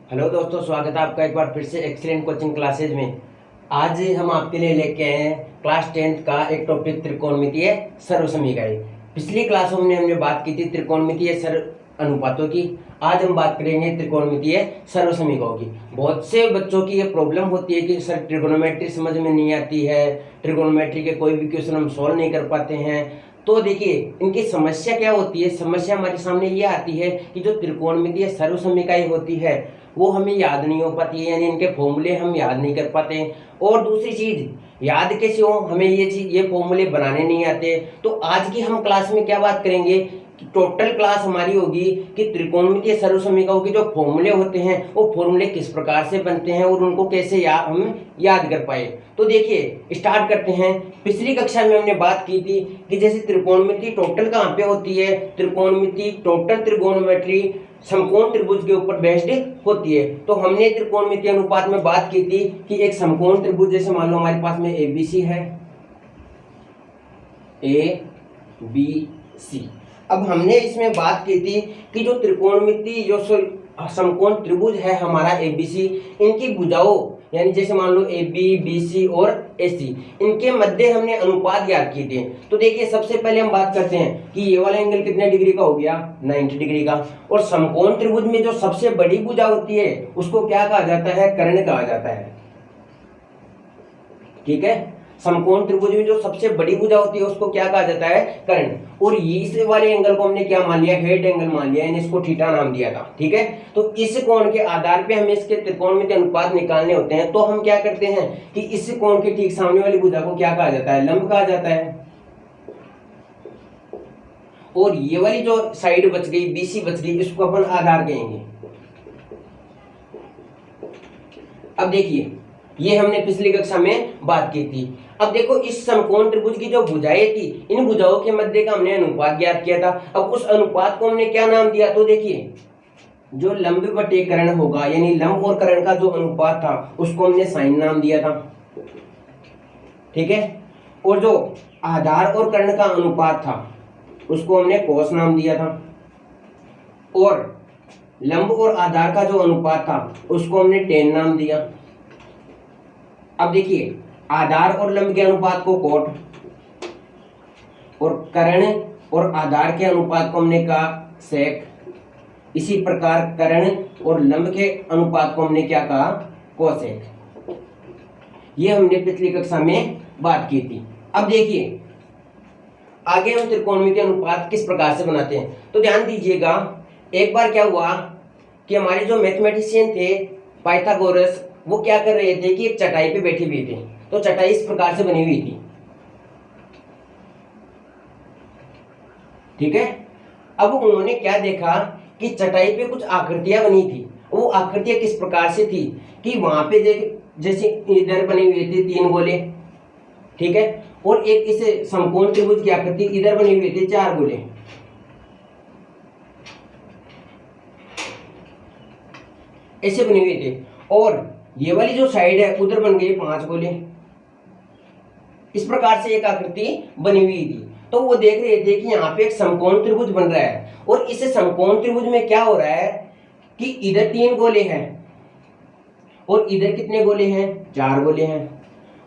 Hello दोस्तों, स्वागत है आपका एक बार फिर से एक्सीलेंट कोचिंग क्लासेज में। आज हम आपके लिए लेके आए हैं क्लास 10th का एक टॉपिक त्रिकोणमितीय सर्वसमीकरण। पिछली क्लासों में हमने बात की थी त्रिकोणमितीय अनुपातों की। आज हम बात करेंगे त्रिकोणमितीय सर्वसमीकरणों की। बहुत से बच्चों की ये प्रॉब्लम होती है कि सर ट्रिगोनोमेट्री समझ में नहीं आती है, ट्रिगोनोमेट्री के कोई भी क्वेश्चन हम सॉल्व नहीं कर पाते हैं। तो देखिए इनकी समस्या क्या होती है। समस्या हमारे सामने ये आती है कि जो त्रिकोणमितीय सर्वसमीकरण होती है वो हमें याद नहीं हो पाती है, यानी इनके फॉर्मूले हम याद नहीं कर पाते हैं। और दूसरी चीज याद कैसे हो, हमें ये फॉर्मूले बनाने नहीं आते। तो आज की हम क्लास में क्या बात करेंगे कि टोटल क्लास हमारी होगी कि त्रिकोणमितीय सर्वसमीकरणों के जो फॉर्मूले होते हैं वो फॉर्मूले किस प्रकार से बनते हैं और उनको कैसे हम याद कर पाए। तो देखिए स्टार्ट करते हैं। पिछली कक्षा में हमने बात की थी कि जैसे त्रिकोणमिति टोटल कहाँ पे होती है। त्रिकोणमिति टोटल त्रिकोणमेट्री समकोण त्रिभुज के ऊपर बेस्ड होती है। तो हमने त्रिकोणमितीय अनुपात में बात की थी कि एक समकोण त्रिभुज, जैसे मान लो हमारे पास में ABC है, ABC। अब हमने इसमें बात की थी कि जो त्रिकोणमिति जो समकोण त्रिभुज है हमारा ABC, इनकी भुजाओं यानी जैसे मान लो AB, BC और AC, इनके मध्य हमने अनुपात ज्ञात किए थे। तो देखिए सबसे पहले हम बात करते हैं कि ये वाला एंगल कितने डिग्री का हो गया, 90 डिग्री का। और समकोण त्रिभुज में जो सबसे बड़ी भुजा होती है उसको क्या कहा जाता है, कर्ण कहा जाता है। ठीक है, समकोण त्रिभुज में जो सबसे बड़ी भुजा होती है उसको क्या कहा जाता है, कर्ण। और इस वाले एंगल को हमने क्या मान लिया, हेड एंगल मान लिया, यानी इसको थीटा नाम दिया था। ठीक है, तो इस कोण के आधार पे हमें इसके त्रिकोणमितीय अनुपात निकालने होते हैं। तो हम क्या करते हैं कि इस कोण के ठीक सामने वाली भुजा को क्या कहा जाता है, लंब कहा जाता है। और ये वाली जो साइड बच गई BC बच गई, इसको अपन आधार कहेंगे। अब देखिए ये हमने पिछली कक्षा में बात की थी। अब देखो इस समकोण त्रिभुज की जो भुजाएं थी, इन भुजाओं के मध्य का हमने अनुपात ज्ञात किया था। अब उस अनुपात को हमने क्या नाम दिया, तो देखिए जो लंब बटे कर्ण होगा, यानी लंब और कर्ण का जो अनुपात था उसको हमने साइन नाम दिया था। ठीक है, और जो आधार और कर्ण का अनुपात था उसको हमने कोस नाम दिया था। और लंब और आधार का जो अनुपात था उसको हमने टेन नाम दिया। अब देखिए आधार और लंब के अनुपात को कोट, और कर्ण और आधार के अनुपात को हमने कहा सेक। इसी प्रकार कर्ण और लंब के अनुपात को हमने क्या कहा, कोसेक। ये हमने पिछली कक्षा में बात की थी। अब देखिए आगे हम त्रिकोणमितीय अनुपात किस प्रकार से बनाते हैं। तो ध्यान दीजिएगा, एक बार क्या हुआ कि हमारे जो मैथमेटिशियन थे पाइथागोरस, वो क्या कर रहे थे कि एक चटाई पे बैठे हुए थे। तो चटाई इस प्रकार से बनी हुई थी। ठीक है, अब उन्होंने क्या देखा कि चटाई पे कुछ आकृतियां बनी थी। वो आकृतियां किस प्रकार से थी कि वहां पे जैसे इधर बने हुए थे 3 गोले। ठीक है, और एक इस समकोण त्रिभुज की आकृति इधर बने हुए थे 4 गोले। ऐसे बने हुए थे। और ये वाली जो साइड है उधर बन गए 5 गोले। इस प्रकार से एक आकृति बनी हुई थी। तो वो देख रहे थे कि यहाँ पे एक समकोण त्रिभुज बन रहा है, और इस समकोण त्रिभुज में क्या हो रहा है कि इधर 3 गोले हैं और इधर कितने गोले हैं, 4 गोले हैं।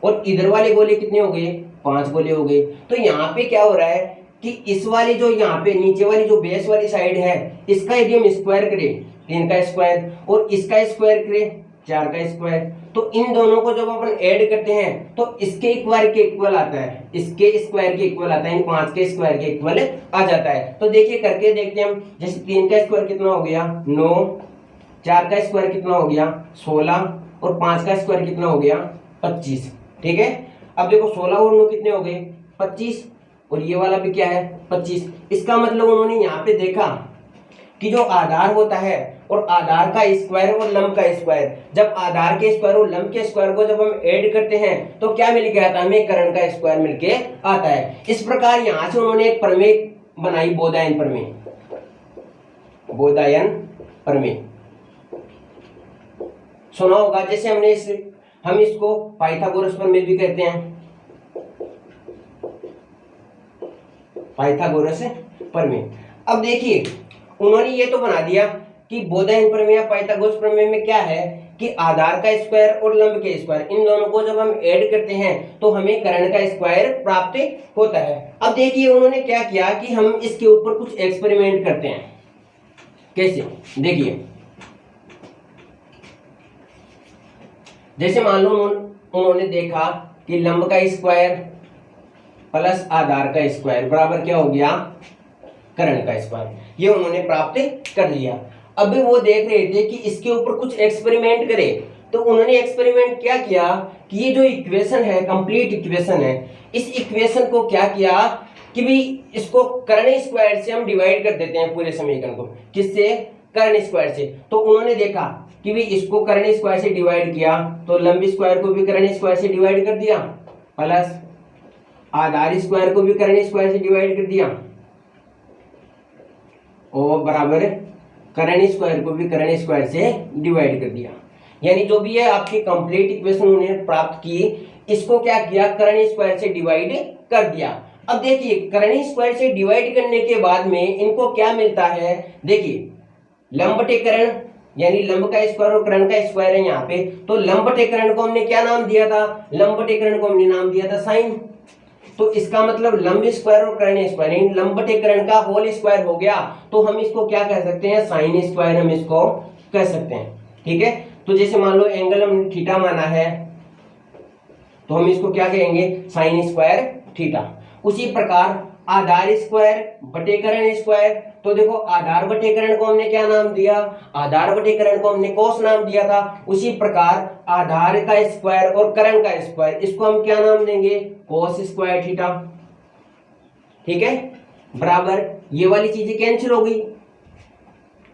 और इधर वाले गोले कितने हो गए, 5 गोले हो गए। तो यहाँ पे क्या हो रहा है कि इस वाली जो यहाँ पे नीचे वाली जो बेस वाली साइड है, इसका यदि हम स्क्वायर करें 3 का स्क्वायर, और इसका स्क्वायर करें 4 का स्क्वायर, तो इन दोनों को जब अपन ऐड करते हैं तो इसके स्क्वायर के इक्वल आता है, इसके स्क्वायर के इक्वल आता है, 5 के स्क्वायर के इक्वल आ जाता है। तो देखिए करके देखते हैं हम। जैसे 3 का स्क्वायर कितना हो गया, 9, 4 का स्क्वायर कितना हो गया, 16, और 5 का स्क्वायर कितना हो गया, 25। ठीक है, अब देखो 16 और 9 कितने हो गए, 25, और ये वाला भी क्या है, 25। इसका मतलब उन्होंने यहाँ पे देखा कि जो आधार होता है और आधार का स्क्वायर और लंब का स्क्वायर, जब आधार के स्क्वायर और लंब के स्क्वायर को जब हम ऐड करते हैं तो क्या मिल के आता है, हमें कर्ण का स्क्वायर मिलके आता है। इस प्रकार यहां से उन्होंने एक प्रमेय बनाई, बोधायन प्रमेय। बोधायन प्रमेय सुना होगा, जैसे हम इसको पाइथागोरस प्रमेय भी कहते हैं, पाइथागोरस प्रमेय। अब देखिए उन्होंने ये तो बना दिया कि बोधायन प्रमेय या पाइथागोरस प्रमेय में क्या है कि आधार का स्क्वायर और लंब के स्क्वायर इन दोनों को जब हम ऐड करते हैं तो हमें कर्ण का स्क्वायर प्राप्त होता है। अब देखिए उन्होंने क्या किया कि हम इसके ऊपर कुछ एक्सपेरिमेंट करते हैं। कैसे, देखिए जैसे मान लो उन्होंने देखा कि लंब का स्क्वायर प्लस आधार का स्क्वायर बराबर क्या हो गया, कर्ण का स्क्वायर, ये उन्होंने प्राप्त कर लिया। अभी वो देख रहे थे कि इसके ऊपर कुछ एक्सपेरिमेंट करें, तो उन्होंने एक्सपेरिमेंट क्या किया कि ये जो इक्वेशन है, कंप्लीट इक्वेशन है, इस इक्वेशन को क्या किया कि भी इसको कर्ण स्क्वायर से हम डिवाइड कर देते हैं पूरे समीकरण को। किससे, कर्ण स्क्वायर से। तो उन्होंने देखा कि भी इसको कर्ण स्क्वायर से डिवाइड किया तो लंब स्क्वायर को भी कर्ण स्क्वायर से डिवाइड कर दिया, प्लस आधार स्क्वायर को भी कर्ण स्क्वायर से डिवाइड कर दिया, और बराबर कर्ण स्क्वायर को भी कर्ण स्क्वायर से डिवाइड कर दिया। यानी जो भी है आपकी कंप्लीट इक्वेशन उन्होंने प्राप्त की, इसको क्या किया, कर्ण स्क्वायर से डिवाइड कर दिया। अब देखिए कर्ण स्क्वायर से डिवाइड करने के बाद में इनको क्या मिलता है, देखिए लंब बटे कर्ण, यानी लंब का स्क्वायर और कर्ण का स्क्वायर है यहाँ पे, तो लंब बटे कर्ण को हमने क्या नाम दिया था, लंब बटे कर्ण को हमने नाम दिया था साइन। तो इसका मतलब लंब स्क्वायर और कर्ण स्क्वायर, यानी लंब बटे कर्ण का होल स्क्वायर हो गया, तो हम इसको क्या कह सकते हैं, साइन स्क्वायर हम इसको कह सकते हैं। ठीक है, तो जैसे मान लो एंगल हम थीटा माना है तो हम इसको क्या कहेंगे, साइन स्क्वायर थीटा। उसी प्रकार आधार स्क्वायर बटे कर्ण स्क्वायर, तो देखो आधार बटे कर्ण को हमने क्या नाम दिया, आधार बटे कर्ण को हमने कोस नाम दिया था। उसी प्रकार आधार का स्क्वायर और कर्ण का स्क्वायर, इसको हम क्या नाम देंगे, कोस स्क्वायर थीटा। ठीक है, बराबर ये वाली चीजें कैंसिल हो गई।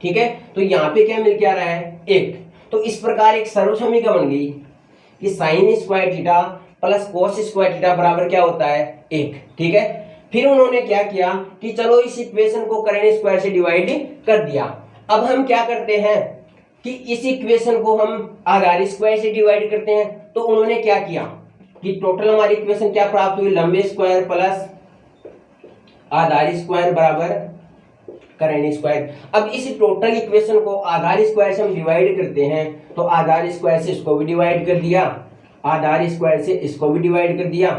ठीक है, तो यहाँ पे क्या मिल के आ रहा है, एक। तो इस प्रकार एक सर्वसमीकरण बन गई कि sine square theta plus cos square theta बराबर क्या होता है, एक। ठीक है, फिर उन्होंने क्या किया कि चलो इस इक्वेशन को कर्ण स्क्वायर से डिवाइड कर दिया। अब हम क्या करते हैं कि इस इक्वेशन को हम आधार स्क्वायर से डिवाइड करते हैं। तो उन्होंने क्या किया कि टोटल हमारी इक्वेशन क्या प्राप्त हुई, लंब स्क्वायर प्लस आधार स्क्वायर बराबर कर्ण स्क्वायर। अब इस टोटल इक्वेशन को आधार स्क्वायर से हम डिवाइड करते हैं, तो आधार स्क्वायर से इसको भी डिवाइड कर दिया, आधार स्क्वायर से इसको भी डिवाइड कर दिया,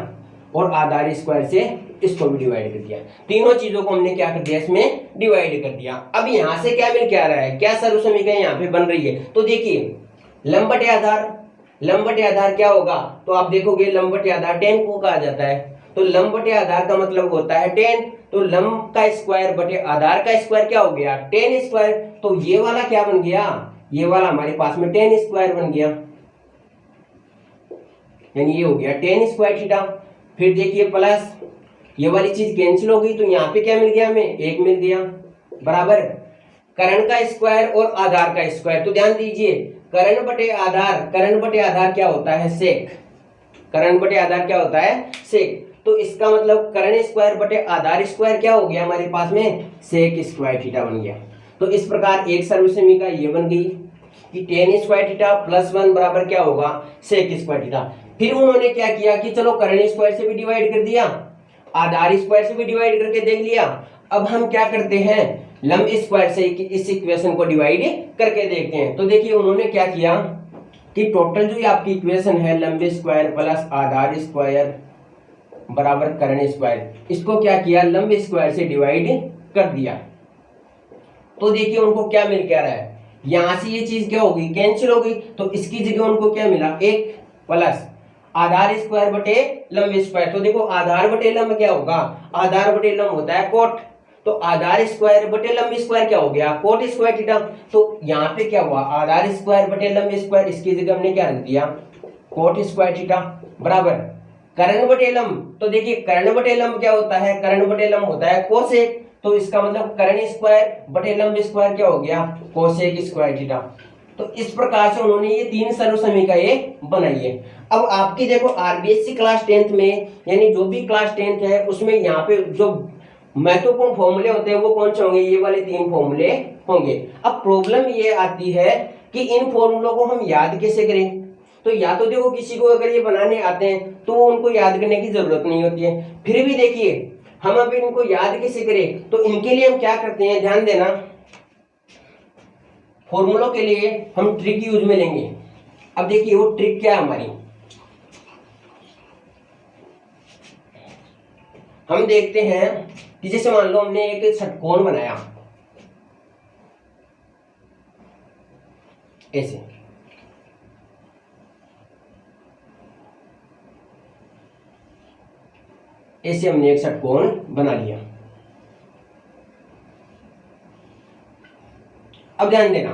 और आधार स्क्वायर से इसको भी डिवाइड कर दिया। तीनों चीजों को हमने क्या कर दिया, इसमें डिवाइड कर दिया। अब यहां से क्या मिल के आ रहा है, क्या सर्वसमीकरण यहाँ पे बन रही है, तो देखिए लंब बटे आधार, लंब बटे आधार क्या होगा, तो आप देखोगे लंब बटे आधार 10 को कहा जाता है। तो लंब बटे आधार का मतलब होता है 10, तो लंब का स्क्वायर बटे आधार का स्क्वायर क्या हो गया, 10 स्क्वायर। तो ये वाला क्या बन गया, ये वाला हमारे पास में 10 स्क्वायर बन गया, यानी ये हो गया 10 स्क्वायर थीटा। फिर देखिए प्लस ये वाली चीज कैंसिल हो गई, तो यहाँ पे क्या मिल गया हमें, एक मिल गया, बराबर कर्ण का स्क्वायर और आधार का स्क्वायर। तो ध्यान दीजिए कर्ण बटे आधार, कर्ण बटे आधार क्या होता है, सेक, कर्ण बटे आधार क्या होता है, सेक। तो इसका मतलब कर्ण स्क्वायर बटे आधार स्क्वायर क्या हो गया हमारे पास में, सेक स्क्वायर थीटा बन गया। तो इस प्रकार एक सर्वसमीकरण ये बन गई कि 10 स्क्वायर थीटा प्लस 1 बराबर क्या होगा, सेक स्क्वायर थीटा। फिर उन्होंने क्या किया कि चलो कर्ण स्क्वायर से भी डिवाइड कर दिया, आधार स्क्वायर से भी डिवाइड करके देख लिया। अब हम क्या करते हैं, लंब स्क्वायर से इस इक्वेशन को डिवाइड करके देखते हैं। तो देखिए उन्होंने क्या किया कि टोटल जो आपकी इक्वेशन है लंब स्क्वायर प्लस आधार स्क्वायर बराबर कर्ण स्क्वायर, इसको क्या किया, लंब स्क्वायर से डिवाइड कर दिया। तो देखिए उनको क्या मिल के आ रहा है, यहां से ये चीज क्या होगी, कैंसिल हो गई। तो इसकी जगह उनको क्या मिला, एक प्लस आधार स्क्वायर बटे लंब स्क्वायर। तो देखो आधार बटे लंब क्या होगा, आधार बटे लंब होता है कोट, तो आधार स्क्वायर बटे लंब स्क्वायर क्या हो गया, कोट स्क्वायर थीटा। तो यहाँ पे क्या हुआ, आधार स्क्वायर बटे लंब स्क्वायर, इसकी जगह हमने क्या रख दिया, कोट स्क्वायर थीटा बराबर कर्ण बटे लंब। तो देखिए कर्ण बटे लंब क्या होता है, कर्ण बटे लंब होता है कोसेक। तो इसका मतलब कर्ण स्क्वायर बटे लंब स्क्वायर क्या हो गया, कोसेक स्क्वायर थीटा। तो इस प्रकार से उन्होंने ये तीन सर्वसमीकरण बनाई है। अब आपकी देखो आरबीएससी क्लास 10th में, यानी जो भी क्लास 10th है उसमें यहाँ पे जो महत्वपूर्ण फॉर्मूले होते हैं वो कौन से होंगे, ये वाले तीन फॉर्मूले होंगे। अब प्रॉब्लम ये आती है कि इन फॉर्मूलों को हम याद कैसे करें। तो या तो देखो किसी को अगर ये बनाने आते हैं तो उनको याद करने की जरूरत नहीं होती है। फिर भी देखिए हम अभी इनको याद कैसे करें, तो इनके लिए हम क्या करते हैं, ध्यान देना। फॉर्मूलों के लिए हम ट्रिक यूज में लेंगे। अब देखिए वो ट्रिक क्या है हमारी, हम देखते हैं कि जैसे मान लो हमने एक षटकोण बनाया ऐसे, ऐसे हमने एक षटकोण बना लिया। अब ध्यान देना,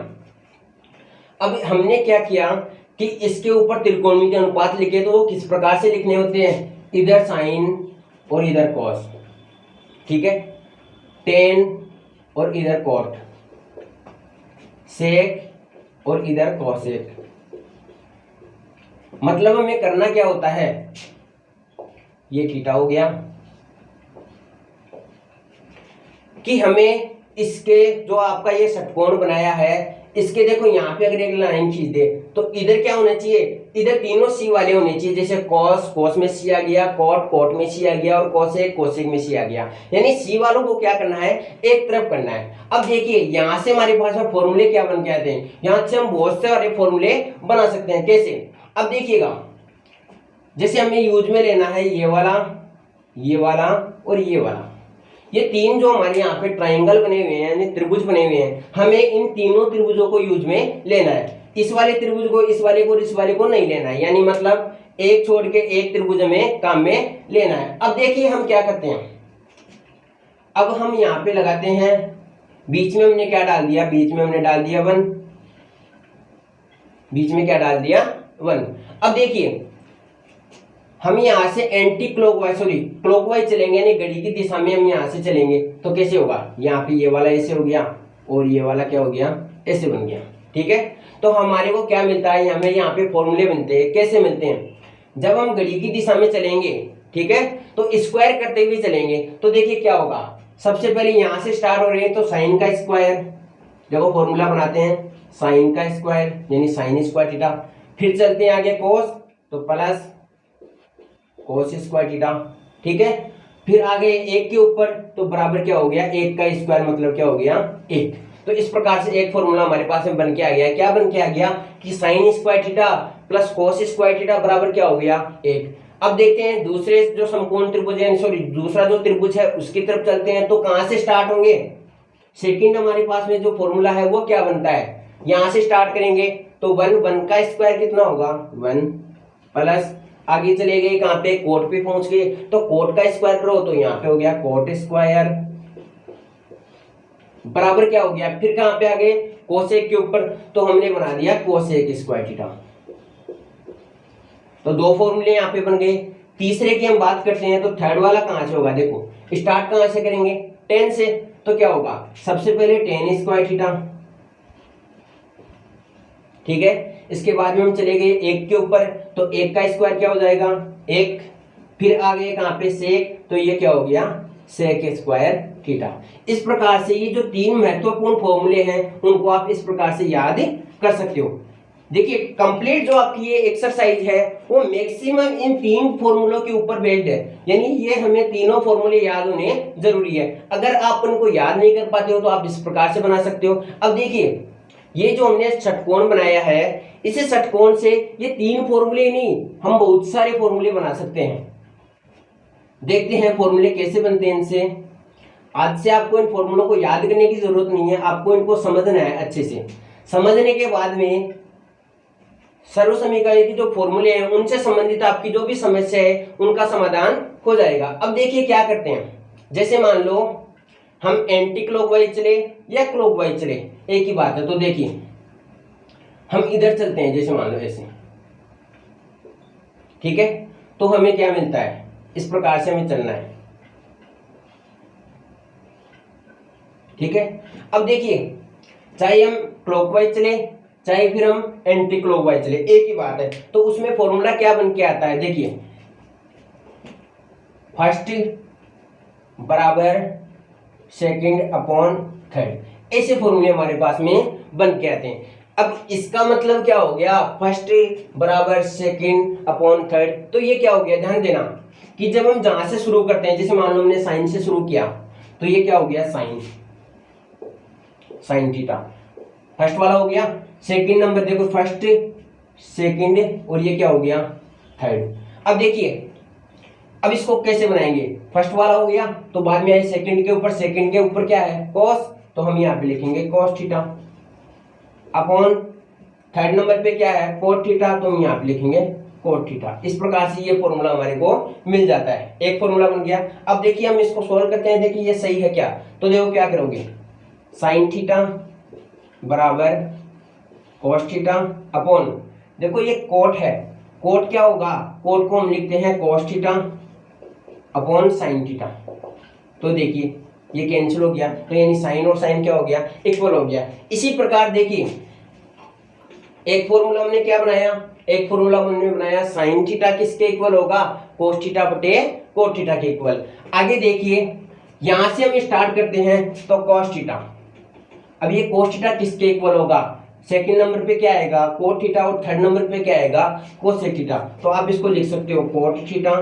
अब हमने क्या किया कि इसके ऊपर त्रिकोणमितीय अनुपात लिखे, तो वो किस प्रकार से लिखने होते हैं, इधर साइन और इधर कॉस, ठीक है, टेन और इधर कॉट, सेक और इधर कॉसेक। मतलब हमें करना क्या होता है, ये थीटा हो गया कि हमें इसके जो आपका ये षटकोण बनाया है इसके देखो यहाँ पे अगर एक लाइन खींच दे तो इधर क्या होना चाहिए, इधर तीनों सी वाले होने चाहिए। जैसे कॉस, कॉस में सी आ गया, कॉट, कॉट में सी आ गया और कोसेक, कोसेक में सी आ गया। यानी सी वालों को क्या करना है, एक तरफ करना है। अब देखिए यहाँ से हमारे पास में फॉर्मूले क्या बन के आते हैं, यहाँ से हम बहुत सारे फॉर्मूले बना सकते हैं। कैसे, अब देखिएगा, जैसे हमें यूज में लेना है ये वाला और ये वाला, ये तीन जो हमारे यहाँ पे ट्राइंगल बने हुए हैं यानी त्रिभुज बने हुए हैं, हमें इन तीनों त्रिभुजों को यूज में लेना है। इस वाले त्रिभुज को, इस वाले को और इस वाले को नहीं लेना है, यानी मतलब एक छोड़ के एक त्रिभुज में काम में लेना है। अब देखिए हम क्या करते हैं, अब हम यहाँ पे लगाते हैं, बीच में हमने क्या डाल दिया, बीच में हमने डाल दिया 1, बीच में क्या डाल दिया 1। अब देखिए हम यहाँ से एंटी क्लॉकवाइज क्लॉकवाइज चलेंगे, यानी घड़ी की दिशा में हम यहाँ से चलेंगे तो कैसे होगा, यहाँ पे ये वाला ऐसे हो गया और ये वाला क्या हो गया, ऐसे बन गया, ठीक है। तो हमारे को क्या मिलता है, हमें यहाँ पे फॉर्मूले बनते हैं। कैसे मिलते हैं, जब हम घड़ी की दिशा में चलेंगे, ठीक है, तो स्क्वायर करते हुए चलेंगे तो देखिए क्या होगा, सबसे पहले यहाँ से स्टार्ट हो रहे हैं तो साइन का स्क्वायर, देखो फॉर्मूला बनाते हैं साइन का स्क्वायर यानी साइन स्क्वायर थीटा, फिर चलते हैं आगे कोस तो प्लस कोस स्क्वायर थीटा, ठीक है, फिर आगे एक के ऊपर तो बराबर क्या हो गया, एक का स्क्वायर मतलब क्या हो गया, एक। तो इस प्रकार से एक फॉर्मूला हमारे पास में बन के आ गया। क्या बन के आ गया कि sine square theta plus cos square theta बराबर क्या हो गया, एक। अब देखते हैं दूसरे जो समकोण त्रिभुज है, सॉरी दूसरा जो त्रिभुज है उसकी तरफ चलते हैं तो कहां से स्टार्ट होंगे, सेकंड हमारे पास में जो फॉर्मूला है वो क्या बनता है, यहां से स्टार्ट करेंगे तो 1 का स्क्वायर कितना होगा 1 प्लस आगे चले गए कहां पे, कोट पे पहुंच गए तो कोट का स्क्वायर करो तो यहाँ पे हो गया कोट स्क्वायर बराबर क्या हो गया, फिर कहां पे आ गए कोसेक के ऊपर तो हमने बना दिया कोसेक स्क्वायर थीटा। तो दो फॉर्मूले यहाँ पे बन गए। तीसरे की हम बात करते हैं तो थर्ड वाला कहां से होगा, देखो स्टार्ट कहां से करेंगे 10 से, तो क्या होगा सबसे पहले 10 स्क्वायर थीटा, ठीक है, इसके बाद में हम चले गए एक के ऊपर तो एक का स्क्वायर क्या हो जाएगा एक, फिर आ गए कहां पे सेक तो ये क्या हो गया सेक स्क्वायर थीटा। इस प्रकार से ये जो तीन महत्वपूर्ण फॉर्मूले हैं उनको आप इस प्रकार से याद कर सकते हो। देखिए कंप्लीट जो आपकी ये एक्सरसाइज है वो मैक्सिमम इन तीन फॉर्मूलों के ऊपर बेस्ड है, यानी ये हमें तीनों फॉर्मूले याद होने जरूरी है। अगर आप उनको याद नहीं कर पाते हो तो आप इस प्रकार से बना सकते हो। अब देखिए ये जो हमने षटकोण बनाया है इसे षटकोण से ये तीन फॉर्मूले नहीं हम बहुत सारे फॉर्मूले बना सकते हैं। देखते हैं फॉर्मूले कैसे बनते हैं इनसे। आज से आपको इन फॉर्मूलों को याद करने की जरूरत नहीं है, आपको इनको समझना है अच्छे से। समझने के बाद में सर्व समीकरण के जो फॉर्मूले हैं उनसे संबंधित आपकी जो भी समस्या है उनका समाधान हो जाएगा। अब देखिए क्या करते हैं, जैसे मान लो हम एंटी क्लॉकवाइज चले या क्लॉकवाइज चले एक ही बात है। तो देखिए हम इधर चलते हैं, जैसे मान लो ऐसे, ठीक है, तो हमें क्या मिलता है, इस प्रकार से हमें चलना है, ठीक है। अब देखिए चाहे हम क्लॉकवाइज चले चाहे फिर हम एंटी क्लॉकवाइज चले एक ही बात है। तो उसमें फॉर्मूला क्या बन के आता है, देखिए फर्स्ट बराबर सेकंड अपॉन थर्ड, ऐसे फॉर्मूले हमारे पास में बन के आते हैं। अब इसका मतलब क्या हो गया, फर्स्ट बराबर सेकंड अपॉन थर्ड, तो ये क्या हो गया, ध्यान देना कि जब हम जहां से शुरू करते हैं, जैसे मान लो हमने साइन से शुरू किया तो ये क्या हो गया साइन थीटा, फर्स्ट वाला हो गया। सेकंड नंबर देखो फर्स्ट, सेकंड, और ये क्या हो गया थर्ड। अब देखिए अब इसको कैसे बनाएंगे, फर्स्ट वाला हो गया तो बाद में आए सेकंड के ऊपर क्या है cos, तो हम यहाँ पे लिखेंगे cos theta, upon third number पे क्या है cot थीटा, तो हम यहाँ पे लिखेंगे cot थीटा। इस प्रकार से ये फॉर्मूला हमारे को मिल जाता है, एक फॉर्मूला बन गया। अब देखिए हम इसको सोल्व करते हैं, देखिए ये सही है क्या, तो देखो क्या करोगे, साइन थीटा बराबर cos थीटा अपॉन, देखो ये कोट है, कोट क्या होगा, कोट को हम लिखते हैं cos theta upon sine theta. तो देखिए ये कैंसिल हो गया, तो यानी साइन और साइन क्या हो गया इक्वल हो गया। इसी प्रकार देखिए एक फॉर्मूला हमने क्या बनाया, एक फॉर्मूला हमने बनाया साइन थीटा किसके इक्वल होगा, cos थीटा बटे cot थीटा के इक्वल। आगे देखिए यहां से हम स्टार्ट करते हैं तो cos थीटा, अब ये cos थीटा किसके इक्वल होगा, सेकंड नंबर पे क्या आएगा cot थीटा और थर्ड नंबर पे क्या आएगा cosec थीटा। तो आप इसको लिख सकते हो cot थीटा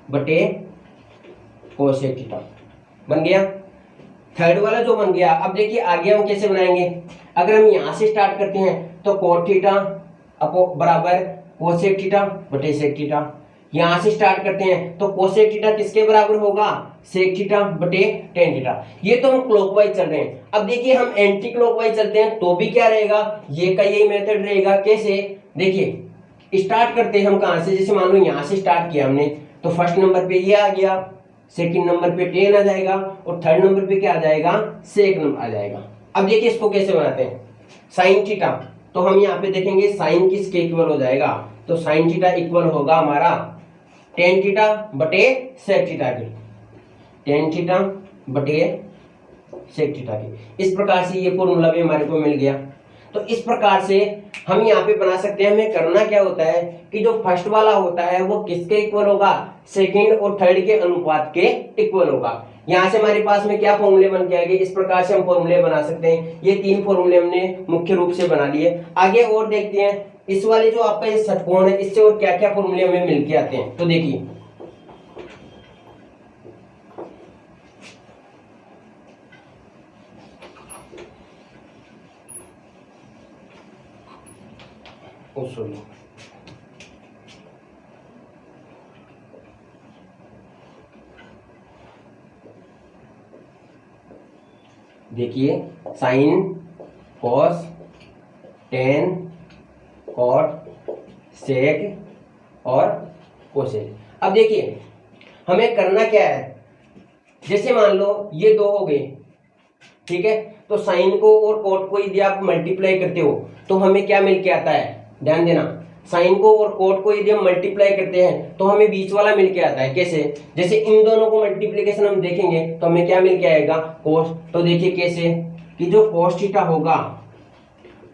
बटे cosec थीटा, बन गया थर्ड वाला जो बन गया। अब देखिए आगे हम कैसे बनाएंगे, अगर हम यहां से स्टार्ट करते हैं तो cot थीटा बराबर cosec थीटा बटे sec थीटा, यहां से स्टार्ट करते हैं तो cosec थीटा किसके बराबर होगा sec थीटा बटे tan थीटा। ये तो हम क्लॉकवाइज चल रहे हैं। अब देखिए हम एंटी क्लॉकवाइज चलते हैं तो भी क्या रहेगा, ये का यही मेथड रहेगा। कैसे, देखिए स्टार्ट करते हैं हम कहां से, जैसे मान लो यहां से स्टार्ट किया हमने तो फर्स्ट नंबर पे ये आ गया, सेकंड नंबर पे tan आ जाएगा और थर्ड नंबर पे क्या आ जाएगा sec नंबर आ जाएगा। अब देखिए इसको कैसे बनाते हैं, साइन थीटा, तो हम यहाँ पे देखेंगे साइन किसके इक्वल हो जाएगा, तो साइन थीटा इक्वल होगा हमारा tan थीटा बटे sec थीटा के, tan थीटा बटे sec थीटा के। इस प्रकार से ये फॉर्मूला भी हमारे को मिल गया। तो इस प्रकार से हम यहाँ पे बना सकते हैं। हमें करना क्या होता है कि जो फर्स्ट वाला होता है वो किसके इक्वल होगा, सेकंड और थर्ड के अनुपात के इक्वल होगा। यहाँ से हमारे पास में क्या फॉर्मूले बन के आएंगे, इस प्रकार से हम फॉर्मूले बना सकते हैं। ये तीन फॉर्मूले हमने मुख्य रूप से बना लिए। आगे और देखते हैं इस वाले जो आपका ये षटकोण है इससे और क्या क्या फॉर्मूले हमें मिल के आते हैं। तो देखिए सॉरी देखिए sine cos tan cot sec और कोसेक। अब देखिए हमें करना क्या है, जैसे मान लो ये दो हो गए, ठीक है, तो साइन को और कोट को यदि आप मल्टीप्लाई करते हो तो हमें क्या मिल के आता है, ध्यान देना, साइन को और कोट को यदि हम मल्टीप्लाई करते हैं तो हमें बीच वाला मिल के आता है। कैसे, जैसे इन दोनों को मल्टीप्लीकेशन हम देखेंगे तो हमें क्या मिल के आएगा कोस। तो देखिए कैसे कि जो कोस थीटा होगा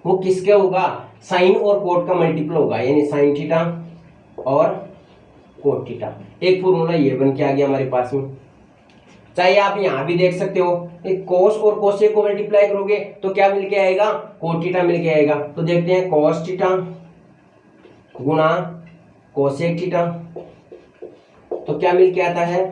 वो किसके होगा, साइन और कोट का मल्टीपल होगा, यानी साइन थीटा और कोट थीटा। एक फॉर्मूला ये बन के आ गया हमारे पास में। चाहे आप यहां भी देख सकते हो कोस और कोसेक को मल्टीप्लाई करोगे तो क्या मिल के आएगा, कोट थीटा मिल के आएगा। तो देखते हैं कोस थीटा गुणा कोसेक थीटा, तो क्या मिल के आता है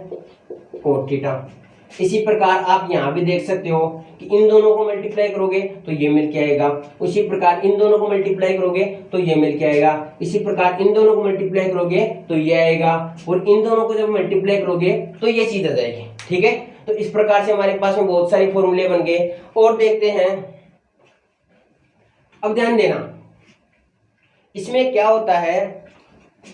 कोट थीटा। इसी प्रकार आप यहां भी देख सकते हो कि इन दोनों को मल्टीप्लाई करोगे तो ये मिल के आएगा, उसी प्रकार इन दोनों को मल्टीप्लाई करोगे तो ये मिल के आएगा, इसी प्रकार इन दोनों को मल्टीप्लाई करोगे तो ये आएगा, और इन दोनों को जब मल्टीप्लाई करोगे तो ये चीज आ जाएगी। ठीक है, तो इस प्रकार से हमारे पास में बहुत सारे फॉर्मूले बन गए। और देखते हैं, अब ध्यान देना इसमें क्या होता है,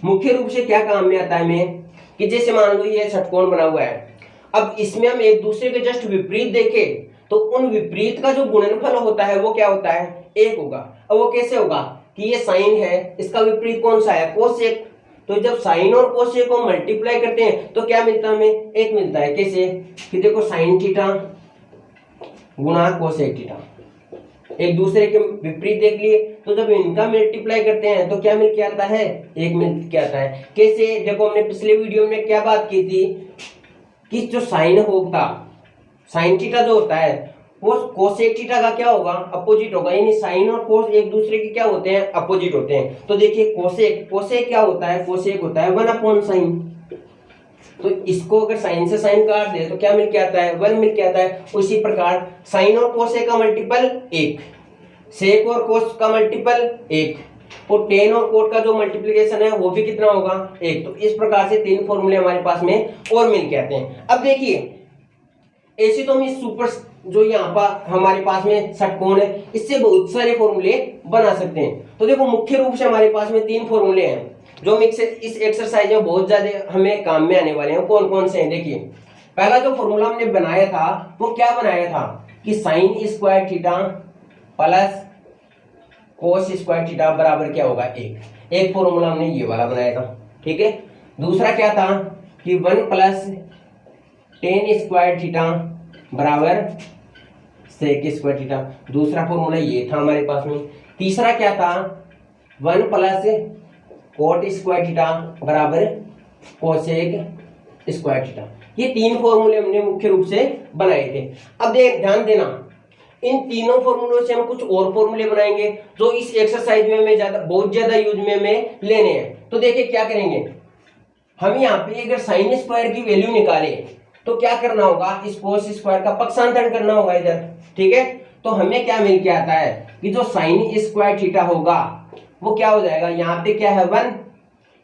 मुख्य रूप से क्या काम में आता है हमें, कि जैसे मान लो ये षटकोण बना हुआ है, अब इसमें हम एक दूसरे के जस्ट विपरीत देखें तो उन विपरीत का जो गुणनफल होता है वो क्या होता है, एक होगा। अब वो कैसे होगा कि ये साइन है, इसका विपरीत कौन सा है, कोसेक, तो जब साइन और कोसेक को मल्टीप्लाई करते हैं तो क्या मिलता है, हमें एक मिलता है। कैसे कि देखो साइन थीटा गुणा कोसेक थीटा, एक दूसरे के विपरीत देख लिए, तो जब इनका मल्टीप्लाई करते हैं तो क्या मिल के आता है, एक मिल के आता है। कैसे, देखो हमने पिछले वीडियो में क्या बात की थी कि जो साइन होता, साइन थीटा जो होता है वो कोसेक थीटा का क्या होगा, अपोजिट होगा, यानी साइन और कोस एक दूसरे के क्या होते हैं, अपोजिट होते हैं। तो देखिए कोसेक, कोसेक क्या होता है, कोसेक होता है 1/sin। तो इसको अगर साइन से साइन काट दे तो क्या मिल के आता है, 1 मिल के आता है। उसी प्रकार साइन और कोसेक का मल्टीपल 1, सेक और कोस का मल्टीपल 1, और टेन और कोट का जो मल्टीप्लिकेशन है वो भी कितना होगा 1। तो इस प्रकार से 3 फॉर्मूले हमारे पास में और मिल के आते हैं। अब देखिए ऐसे तो हम इस सुपर जो यहाँ पर हमारे पास में षटकोण है इससे बहुत सारे फॉर्मूले बना सकते हैं। तो देखो मुख्य रूप से हमारे पास में 3 फॉर्मूले हैं जो हम इस एक्सरसाइज में बहुत ज्यादा हमें काम में आने वाले हैं। कौन कौन से हैं देखिए। पहला जो फॉर्मूला हमने बनाया था वो क्या बनाया था कि sine square theta plus cos square theta बराबर क्या होगा 1। एक फॉर्मूला हमने ये वाला बनाया था, ठीक है। दूसरा क्या था कि 1 प्लस टेन स्क्वायर थीटा बराबर सेक स्क्वायर थीटा, दूसरा फॉर्मूला ये था हमारे पास में। तीसरा क्या था 1 प्लस कोट स्क्वायर थीटा बराबर कोसेक स्क्वायर थीटा। ये 3 फॉर्मूले हमने मुख्य रूप से बनाए थे। अब ध्यान देना इन तीनों फॉर्मूलों से हम कुछ और फॉर्मूले बनाएंगे जो इस एक्सरसाइज में हमें बहुत ज्यादा यूज में हमें लेने हैं। तो देखिए क्या करेंगे हम यहाँ पे अगर साइन स्क्वायर की वैल्यू निकाले तो क्या करना होगा इस कोस स्क्वायर का पक्षांतरण करना होगा इधर, ठीक है। तो हमें क्या मिल के आता है कि जो साइन स्क्वायर थीटा होगा वो क्या हो जाएगा, यहाँ पे क्या है 1,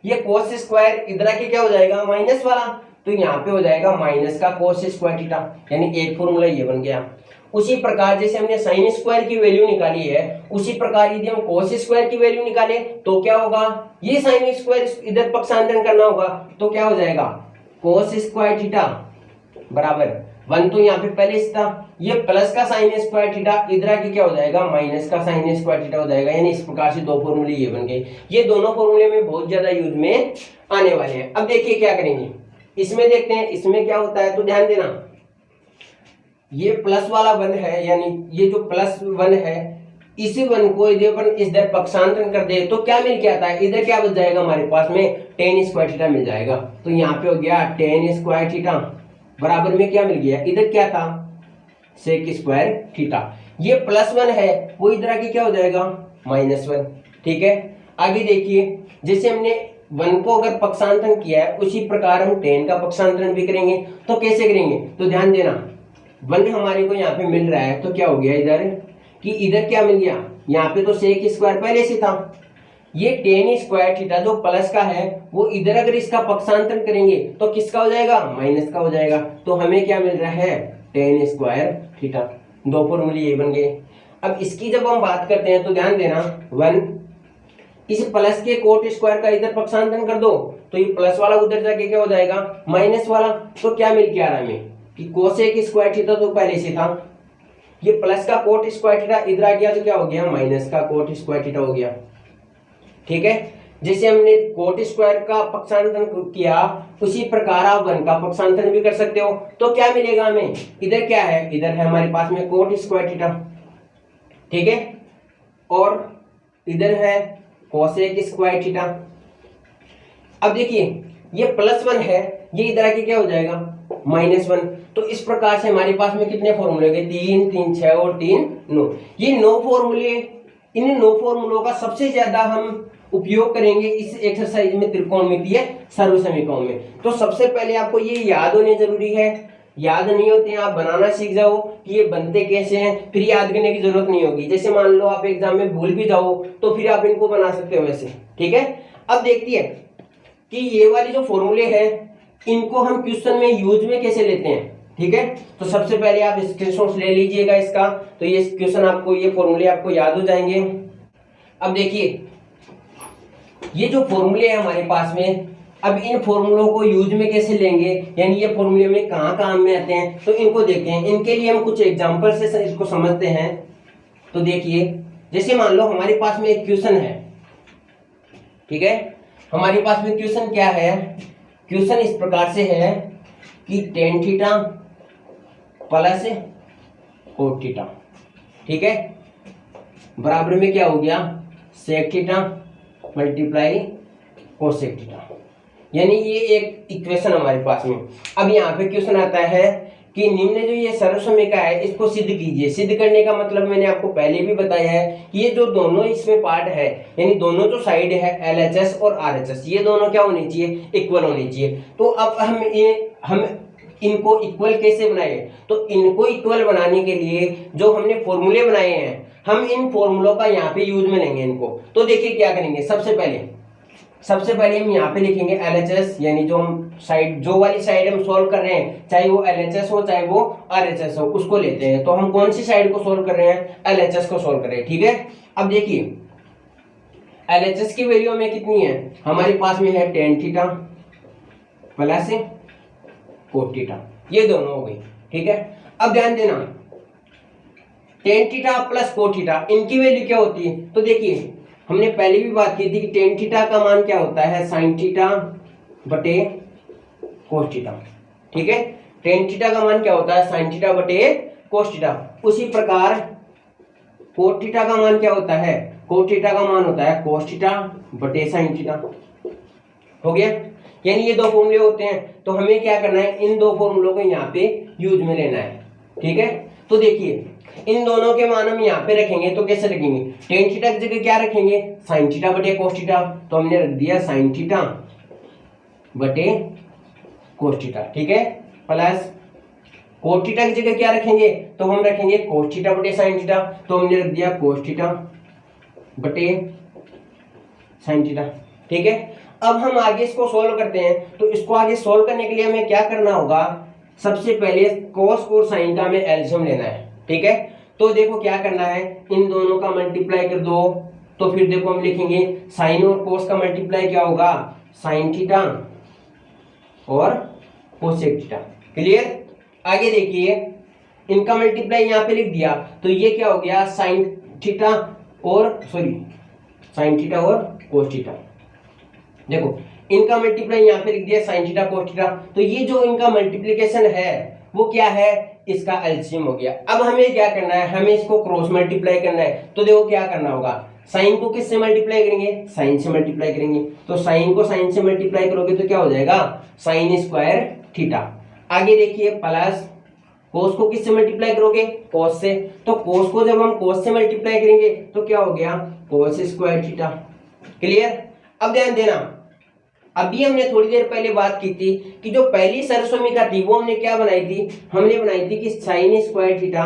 ये कोस स्क्वायर इधर आके क्या हो जाएगा माइनस वाला, तो यहाँ पे हो जाएगा माइनस का कोस स्क्वायर थीटा, यानी एक फॉर्मूला ये बन गया। उसी प्रकार जैसे हमने साइन स्क्वायर की वैल्यू निकाली है उसी प्रकार यदि हम कोस स्क्वायर की वैल्यू निकाले तो क्या होगा, ये साइन स्क्वायर इधर पक्षांतरण करना होगा तो क्या हो जाएगा कोस स्क्वायर थीटा बराबर 1, तो यहाँ पे पहले से था ये प्लस का साइन स्क्वायर थीटा इधर आके क्या हो जाएगा माइनस का साइन स्क्वायर थीटा हो जाएगा। यानी इस प्रकार से 2 फॉर्मूले ये बन गए। ये दोनों फॉर्मूले में बहुत ज्यादा यूज में आने वाले हैं। अब देखिए क्या करेंगे इसमें, देखते हैं इसमें क्या होता है। तो ध्यान देना ये प्लस वाला 1 है, यानी ये जो प्लस 1 है इसी 1 को यदि अपन इधर पक्षांतरण कर दे तो क्या मिल के आता है, इधर क्या बच जाएगा हमारे पास में टेन स्क्वायर थीटा मिल जाएगा। तो यहाँ पे हो गया टेन स्क्वायर थीटा बराबर में क्या मिल गया, इधर क्या था सेक स्क्वायर थीटा। ये प्लस 1 है वो इधर आके क्या हो जाएगा -1, ठीक है। आगे देखिए जैसे हमने 1 को अगर पक्षांतरण किया है उसी प्रकार हम टेन का पक्षांतरण भी करेंगे। तो कैसे करेंगे, तो ध्यान देना 1 हमारे को यहाँ पे मिल रहा है तो क्या हो गया इधर कि इधर क्या मिल गया, यहाँ पे तो सेक स्क्वायर पहले से था। ये टेन स्क्वायर थीटा जो प्लस का है वो इधर अगर इसका पक्षांतरण करेंगे तो किसका हो जाएगा माइनस का हो जाएगा। तो हमें क्या मिल रहा है टेन स्क्वायर थीटा। 2 फॉर्मूले ये बन गए। अब इसकी जब हम बात करते हैं तो ध्यान देना 1 इस प्लस के कोट स्क्वायर का इधर पक्षांतरण कर दो तो ये प्लस वाला उधर जाके क्या हो जाएगा माइनस वाला। तो क्या मिल के आ रहा है हमें कि कोसेक स्क्वायर थीटा तो पहले से था, ये प्लस का कोट स्क्वायर थीटा इधर आ गया तो क्या हो गया माइनस का कोट स्क्वायर थीटा हो गया, ठीक है। जैसे हमने कोट स्क्वायर का पक्षांतरण किया उसी प्रकार आप 1 का पक्षांतरण भी कर सकते हो। तो क्या मिलेगा हमें, इधर क्या है, इधर है हमारे पास में कोट स्क्वायर थीटा, ठीक है, और इधर है कोसेक स्क्वायर थीटा। अब देखिए ये +1 है ये इधर आके क्या हो जाएगा -1। तो इस प्रकार से हमारे पास में कितने फॉर्मूले हो गए 3 3 6 और 3 9। ये 9 फॉर्मूले, इन 9 फॉर्मूलों का सबसे ज्यादा हम उपयोग करेंगे इस एक्सरसाइज में त्रिकोणमितीय सर्वसमीकरणों में। तो सबसे पहले आपको ये याद होने जरूरी है, याद नहीं होते हैं आप बनाना सीख जाओ कि ये बनते कैसे हैं, फिर याद करने की जरूरत नहीं होगी। जैसे मान लो आप एग्जाम में भूल भी जाओ तो फिर आप इनको बना सकते हो वैसे, ठीक है। अब देखती है कि ये वाली जो फॉर्मूले हैं इनको हम क्वेश्चन में यूज में कैसे लेते हैं, ठीक है। तो सबसे पहले आप स्क्रीनशॉट ले लीजिएगा इसका, तो ये क्वेश्चन आपको, ये फॉर्मूले आपको याद हो जाएंगे। अब देखिए ये जो फॉर्मूले हैं हमारे पास में, अब इन फॉर्मूलों को यूज में कैसे लेंगे, यानी ये फॉर्मूले में कहाँ काम में आते हैं, तो इनको देखते हैं। इनके लिए हम कुछ एग्जांपल से इसको समझते हैं। तो देखिए जैसे मान लो हमारे पास में एक क्वेश्चन है, ठीक है, हमारे पास में क्वेश्चन क्या है, क्वेश्चन इस प्रकार से है कि tan theta plus cot theta, ठीक है, बराबर में क्या हो गया sec theta multiply cosec theta, यानी ये एक इक्वेशन हमारे पास में। अब यहाँ पे क्वेश्चन आता है कि निम्न जो ये सर्वसमीकरण है इसको सिद्ध कीजिए। सिद्ध करने का मतलब मैंने आपको पहले भी बताया है कि ये जो दोनों इसमें पार्ट है, यानी दोनों जो साइड है LHS और RHS, ये दोनों क्या होनी चाहिए इक्वल होनी चाहिए। तो अब हम इनको इक्वल कैसे बनाए, तो इनको इक्वल बनाने के लिए जो हमने फॉर्मूले बनाए हैं हम इन फॉर्मूलों का यहाँ पे यूज में लेंगे इनको। तो देखिए क्या करेंगे, सबसे पहले हम यहाँ पे लिखेंगे LHS, यानी जो वाली साइड हम सोल्व कर रहे हैं, चाहे वो LHS हो चाहे वो RHS हो, उसको लेते हैं। तो हम कौन सी साइड को सोल्व कर रहे हैं, LHS को सोल्व कर रहे हैं, ठीक है। अब देखिए LHS की वैल्यू हमें कितनी है, हमारे पास में है tan theta plus cot theta, ये दोनों हो गई, ठीक है। अब ध्यान देना tan theta plus cot theta इनकी वैल्यू क्या होती है, तो देखिए हमने पहले भी बात की थी कि tan थीटा का मान क्या होता है, sin थीटा बटे cos थीटा, ठीक है। tan थीटा का मान क्या होता है, sin थीटा बटे cos थीटा। उसी प्रकार cot थीटा का मान क्या होता है, cot थीटा का मान होता है cos थीटा बटे sin थीटा। हो गया, यानी ये दो फॉर्मूले होते हैं। तो हमें क्या करना है, इन दो फॉर्मूलों को यहाँ पे यूज में लेना है, ठीक है। तो देखिए इन दोनों के मान हम यहाँ पे रखेंगे तो कैसे रखेंगे, tan थीटा की जगह क्या रखेंगे, sin थीटा बटे cos थीटा। तो हमने रख दिया sin थीटा बटे cos थीटा, ठीक है, प्लस cot थीटा की जगह क्या रखेंगे, तो हम रखेंगे cos थीटा बटे sin थीटा। तो हमने रख दिया cos थीटा बटे sin थीटा, ठीक है। अब हम आगे इसको सोल्व करते हैं। तो इसको आगे सोल्व करने के लिए हमें क्या करना होगा, सबसे पहले cos और sin का हमें एलसीएम लेना है, ठीक है। तो देखो क्या करना है, इन दोनों का मल्टीप्लाई कर दो। तो फिर देखो हम लिखेंगे sin और cos का मल्टीप्लाई क्या होगा, sin थीटा और कोसेक थीटा, क्लियर। आगे देखिए इनका मल्टीप्लाई यहाँ पे लिख दिया, तो ये क्या हो गया, sin थीटा और cos थीटा। देखो इनका मल्टीप्लाई यहाँ पे लिख दिया sin थीटा cos थीटा। तो ये जो इनका मल्टीप्लिकेशन है वो क्या है, इसका एलसीएम हो गया। अब हमें क्या करना है, हमें इसको क्रॉस मल्टीप्लाई करना है। तो देखो क्या करना होगा, साइन को किससे मल्टीप्लाई करेंगे, साइन से मल्टीप्लाई करेंगे। तो साइन को साइन से मल्टीप्लाई करोगे तो क्या हो जाएगा, साइन स्क्वायर थीटा। आगे देखिए प्लस कोस को किससे मल्टीप्लाई करोगे, कोस से। तो कोस को जब हम कोस से मल्टीप्लाई करेंगे तो क्या हो गया, कोस स्क्वायर थीटा, क्लियर। अब ध्यान देना, अभी हमने थोड़ी देर पहले बात की थी कि जो पहली सरसमीका थी वो हमने क्या बनाई थी, हमने बनाई थी कि sine square theta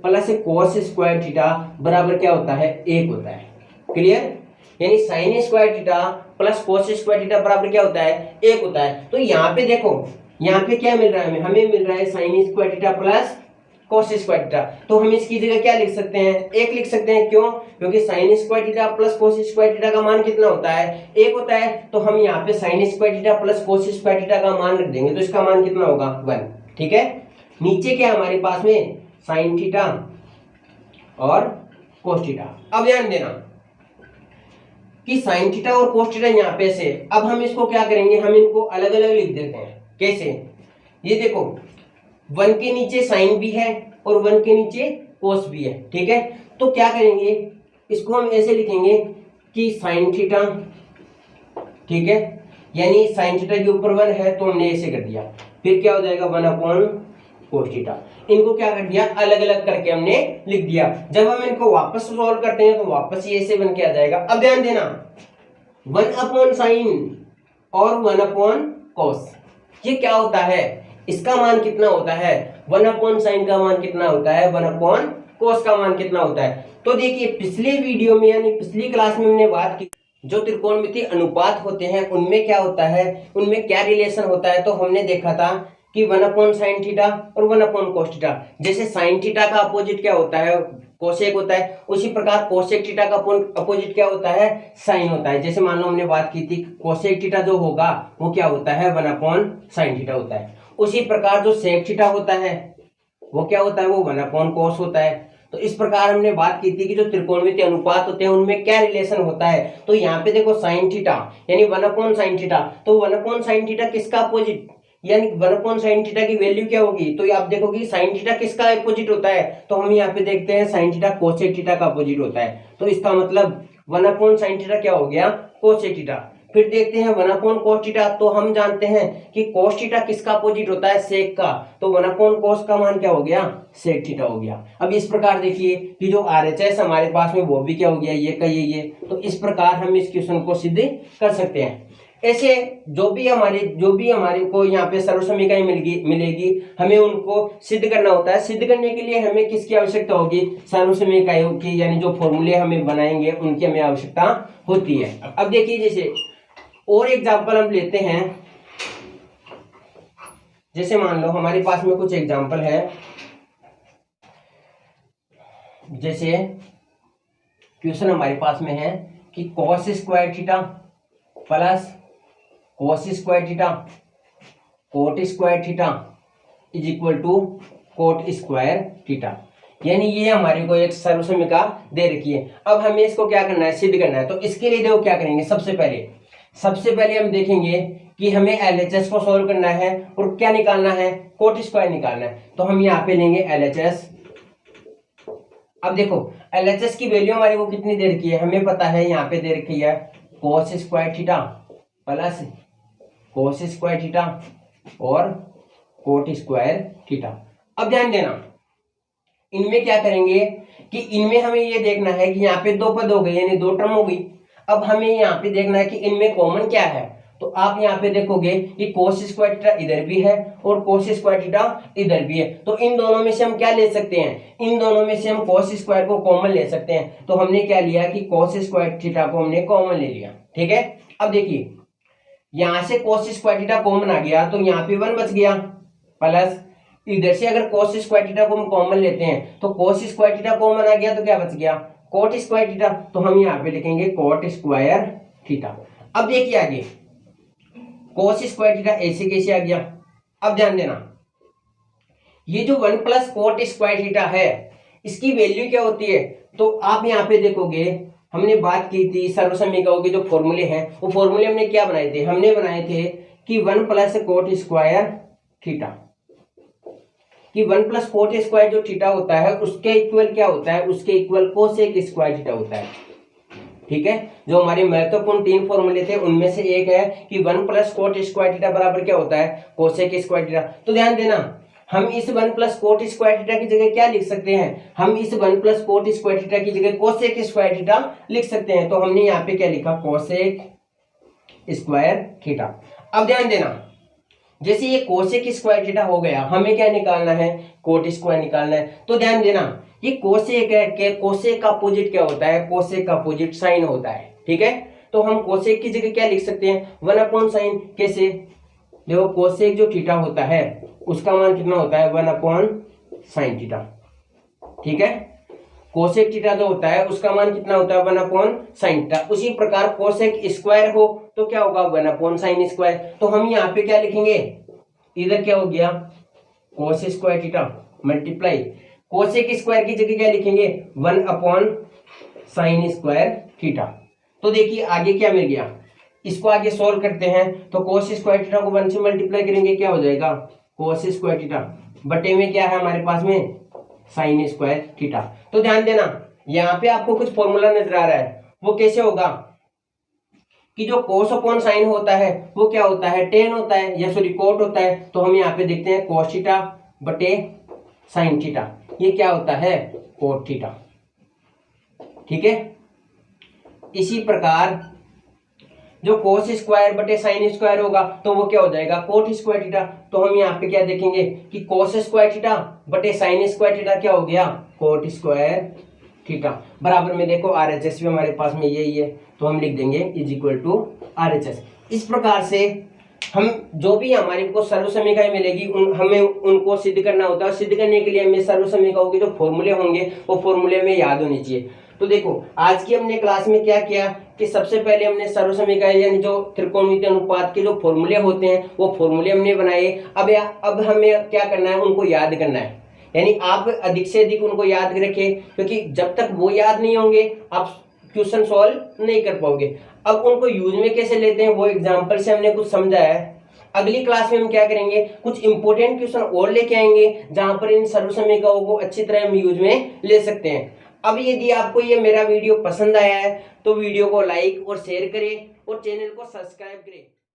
plus cos square theta बराबर क्या होता है, 1 होता है, क्लियर। यानी sine square theta plus cos square theta बराबर क्या होता है, 1 होता है। तो यहाँ पे देखो, यहाँ पे क्या मिल रहा है हमें मिल रहा है sine square theta plus cos square theta. तो हम इसकी जगह क्या लिख सकते हैं, 1 लिख सकते हैं। क्यों, क्योंकि sine square theta plus cos square theta का मान कितना होता है, 1 होता है। तो हम यहाँ पे sine square theta plus cos square theta का मान रख देंगे, तो इसका मान कितना होगा, 1, ठीक है। नीचे क्या हमारे पास में साइन थीटा और कोस थीटा। अब ध्यान देना कि साइन थीटा और कोस थीटा यहाँ पे से, अब हम इसको क्या करेंगे, हम इनको अलग अलग लिख देते हैं। कैसे, ये देखो 1 के नीचे साइन भी है और 1 के नीचे कोस भी है, ठीक है। तो क्या करेंगे, इसको हम ऐसे लिखेंगे कि साइन थीटा, ठीक है, यानी साइन थीटा के ऊपर 1 है तो हमने ऐसे कर दिया। फिर क्या हो जाएगा, 1 कोस थीटा। इनको क्या कर दिया, अलग अलग करके हमने लिख दिया। जब हम इनको वापस सॉल्व करते हैं तो वापस ये ऐसे बन के आ जाएगा। अब ध्यान देना 1 साइन और 1 कोस, ये क्या होता है, इसका मान कितना होता है, 1 साइन का मान कितना होता है, 1 कोस का मान कितना होता है। तो देखिए पिछले वीडियो में यानी पिछली क्लास में हमने बात की जो त्रिकोणमितीय अनुपात होते हैं उनमें क्या होता है, उनमें क्या रिलेशन होता है। तो हमने देखा था कि 1 साइन थीटा और 1 कोस थीटा। जैसे साइन थीटा का अपोजिट क्या होता है, कोसेक होता है, उसी प्रकार कोसेक थीटा का अपोजिट क्या होता है, साइन होता है। जैसे मान लो हमने बात की थी कोसेक थीटा जो होगा वो क्या होता है, 1 साइन थीटा होता है। उसी प्रकार जो सेक थीटा होता है वो क्या होता है, वो 1 कोस होता है। तो इस प्रकार हमने बात की थी कि जो त्रिकोणमितीय अनुपात होते हैं उनमें क्या रिलेशन होता है। तो यहाँ पे देखो साइन थीटा यानी 1 साइन थीटा, तो 1 साइन थीटा किसका अपोजिट, यानी 1 साइन थीटा की वैल्यू क्या होगी, तो आप देखोगे साइन थीटा किसका अपोजिट होता है। तो हम यहाँ पे देखते हैं साइन थीटा कोसेक थीटा का अपोजिट होता है। तो इसका मतलब 1 साइन थीटा क्या हो गया, कोसेक थीटा। फिर देखते हैं 1 कोस थीटा, तो हम जानते हैं कि कोस थीटा किसका अपोजिट होता है, सेक का। तो 1 कोस का मान क्या हो गया, सेक थीटा हो गया। अब इस प्रकार देखिए कि जो RHS हमारे पास में वो भी क्या हो गया, ये का ये। तो इस प्रकार हम इस क्वेश्चन को सिद्ध कर सकते हैं। ऐसे जो भी हमारे को यहाँ पे सर्वसमीकाएं मिलेगी हमें उनको सिद्ध करना होता है। सिद्ध करने के लिए हमें किसकी आवश्यकता होगी? सर्वसमीकायों की, यानी जो फॉर्मूले हमें बनाएंगे उनकी हमें आवश्यकता होती है। अब देखिए, जैसे और एग्जाम्पल हम लेते हैं, जैसे मान लो हमारे पास में कुछ एग्जाम्पल है, जैसे क्वेश्चन हमारे पास में है कि cos square theta plus cos square theta cot square theta is equal to cot square theta, यानी ये हमारे को एक सर्वसमीका दे रखी है। अब हमें इसको क्या करना है? सिद्ध करना है। तो इसके लिए देखो क्या करेंगे, सबसे पहले हम देखेंगे कि हमें LHS को सॉल्व करना है और क्या निकालना है? cot स्क्वायर निकालना है। तो हम यहाँ पे लेंगे LHS। अब देखो LHS की वैल्यू हमारे को कितनी दे रखी है? हमें पता है यहाँ पे दे रखी है cos square theta plus cos square theta और cot स्क्वायर थीटा। अब ध्यान देना, इनमें क्या करेंगे कि इनमें हमें ये देखना है कि यहाँ पे दो पद हो गए, यानी दो टर्म हो गई। अब हमें यहाँ पे देखना है कि इनमें कॉमन क्या है। तो आप यहाँ पे देखोगे कि cos स्क्वायर थीटा इधर भी है और cos स्क्वायर थीटा इधर भी है। तो इन दोनों में से हम क्या ले सकते हैं? इन दोनों में से हम cos स्क्वायर को कॉमन ले सकते हैं। तो हमने क्या लिया कि cos स्क्वायर थीटा को हमने कॉमन ले लिया। ठीक है, अब देखिए यहां से cos स्क्वायर थीटा कॉमन आ गया तो यहाँ पे 1 बच गया, प्लस इधर से अगर cos स्क्वायर थीटा को हम कॉमन लेते हैं तो cos स्क्वायर थीटा कॉमन आ गया तो क्या बच गया? cot square theta. तो हम यहाँ पे लिखेंगे cot स्क्वायर थीटा। अब देखिए आगे cos स्क्वायर थीटा ऐसे कैसे आ गया? अब ध्यान देना, ये जो 1 प्लस cot स्क्वायर थीटा है इसकी वैल्यू क्या होती है? तो आप यहाँ पे देखोगे हमने बात की थी सर्वसमीकाओं के जो फॉर्मूले हैं, वो फॉर्मूले हमने क्या बनाए थे? हमने बनाए थे कि 1 प्लस cot स्क्वायर थीटा, कि 1 प्लस cot स्क्वायर जो थीटा होता है उसके इक्वल क्या होता है? उसके इक्वल cosec स्क्वायर थीटा होता है। ठीक है, जो हमारे महत्वपूर्ण 3 फॉर्मूले थे उनमें से एक है कि 1 प्लस cot स्क्वायर थीटा बराबर क्या होता है? cosec square theta. तो ध्यान देना, हम इस 1 प्लस cot स्क्वायर थीटा की जगह क्या लिख सकते हैं? हम इस 1 प्लस cot स्क्वायर थीटा की जगह cosec स्क्वायर थीटा लिख सकते हैं। तो हमने यहाँ पे क्या लिखा? cosec square theta. अब ध्यान देना, जैसे ये cosec स्क्वायर थीटा हो गया, हमें क्या निकालना है? cot स्क्वायर निकालना है। तो ध्यान देना, ये cosec है कि cosec का अपोजिट क्या होता है? cosec का अपोजिट साइन होता है। ठीक है, तो हम cosec की जगह क्या लिख सकते हैं? 1 अपॉन साइन। कैसे? देखो cosec जो थीटा होता है उसका मान कितना होता है? 1 अपॉन साइन थीटा। ठीक है, cosec थीटा जो होता है उसका मान कितना होता है? 1 अपॉन साइन थीटा। उसी प्रकार cosec स्क्वायर हो तो क्या होगा? 1 अपॉन साइन स्क्वायर। तो हम यहाँ पे क्या लिखेंगे? इधर क्या हो गया? cos square theta multiply cosec square की जगह क्या लिखेंगे? 1 अपॉन साइन स्क्वायर थीटा। तो देखिए आगे क्या मिल गया, इसको आगे सोल्व करते हैं तो cos स्क्वायर थीटा को 1 से मल्टीप्लाई करेंगे, क्या हो जाएगा? cos स्क्वायर थीटा बटे में क्या है हमारे पास में? Sine square theta. तो ध्यान देना, यहाँ पे आपको कुछ फॉर्मूला नजर आ रहा है, वो कैसे होगा कि जो cos अपॉन साइन होता है वो क्या होता है? tan होता है, या सॉरी cot होता है। तो हम यहाँ पे देखते हैं cos थीटा बटे साइन थीटा, ये क्या होता है? cot theta. ठीक है, इसी प्रकार जो cos स्क्वायर बटे साइन स्क्वायर होगा तो वो क्या हो जाएगा? cot square theta. तो हम यहाँ पे क्या देखेंगे कि cos स्क्वायर थीटा बटे साइन स्क्वायर थीटा क्या हो गया? cot square theta. बराबर में देखो RHS भी हमारे पास में यही है, तो हम लिख देंगे इज इक्वल टू RHS। इस प्रकार से हम जो भी हमारे को सर्वसमीकाएं मिलेगी हमें उनको सिद्ध करना होता है। सिद्ध करने के लिए हमें सर्वसमीकाओं के जो फॉर्मूले होंगे वो फॉर्मूले में याद होनी चाहिए। तो देखो आज की हमने क्लास में क्या किया कि सबसे पहले हमने सर्वसमीकाएं यानी जो त्रिकोणमितीय अनुपात के जो फॉर्मूले होते हैं वो फॉर्मूले हमने बनाए। अब हमें क्या करना है? उनको याद करना है, यानी आप अधिक से अधिक उनको याद रखें, क्योंकि जब तक वो याद नहीं होंगे आप क्वेश्चन सॉल्व नहीं कर पाओगे। अब उनको यूज में कैसे लेते हैं वो एग्जांपल से हमने कुछ समझा है। अगली क्लास में हम क्या करेंगे? कुछ इंपॉर्टेंट क्वेश्चन और लेके आएंगे जहां पर इन सर्वसमीकाओं को अच्छी तरह हम यूज में ले सकते हैं। अब यदि आपको ये मेरा वीडियो पसंद आया है तो वीडियो को लाइक और शेयर करें और चैनल को सब्सक्राइब करें।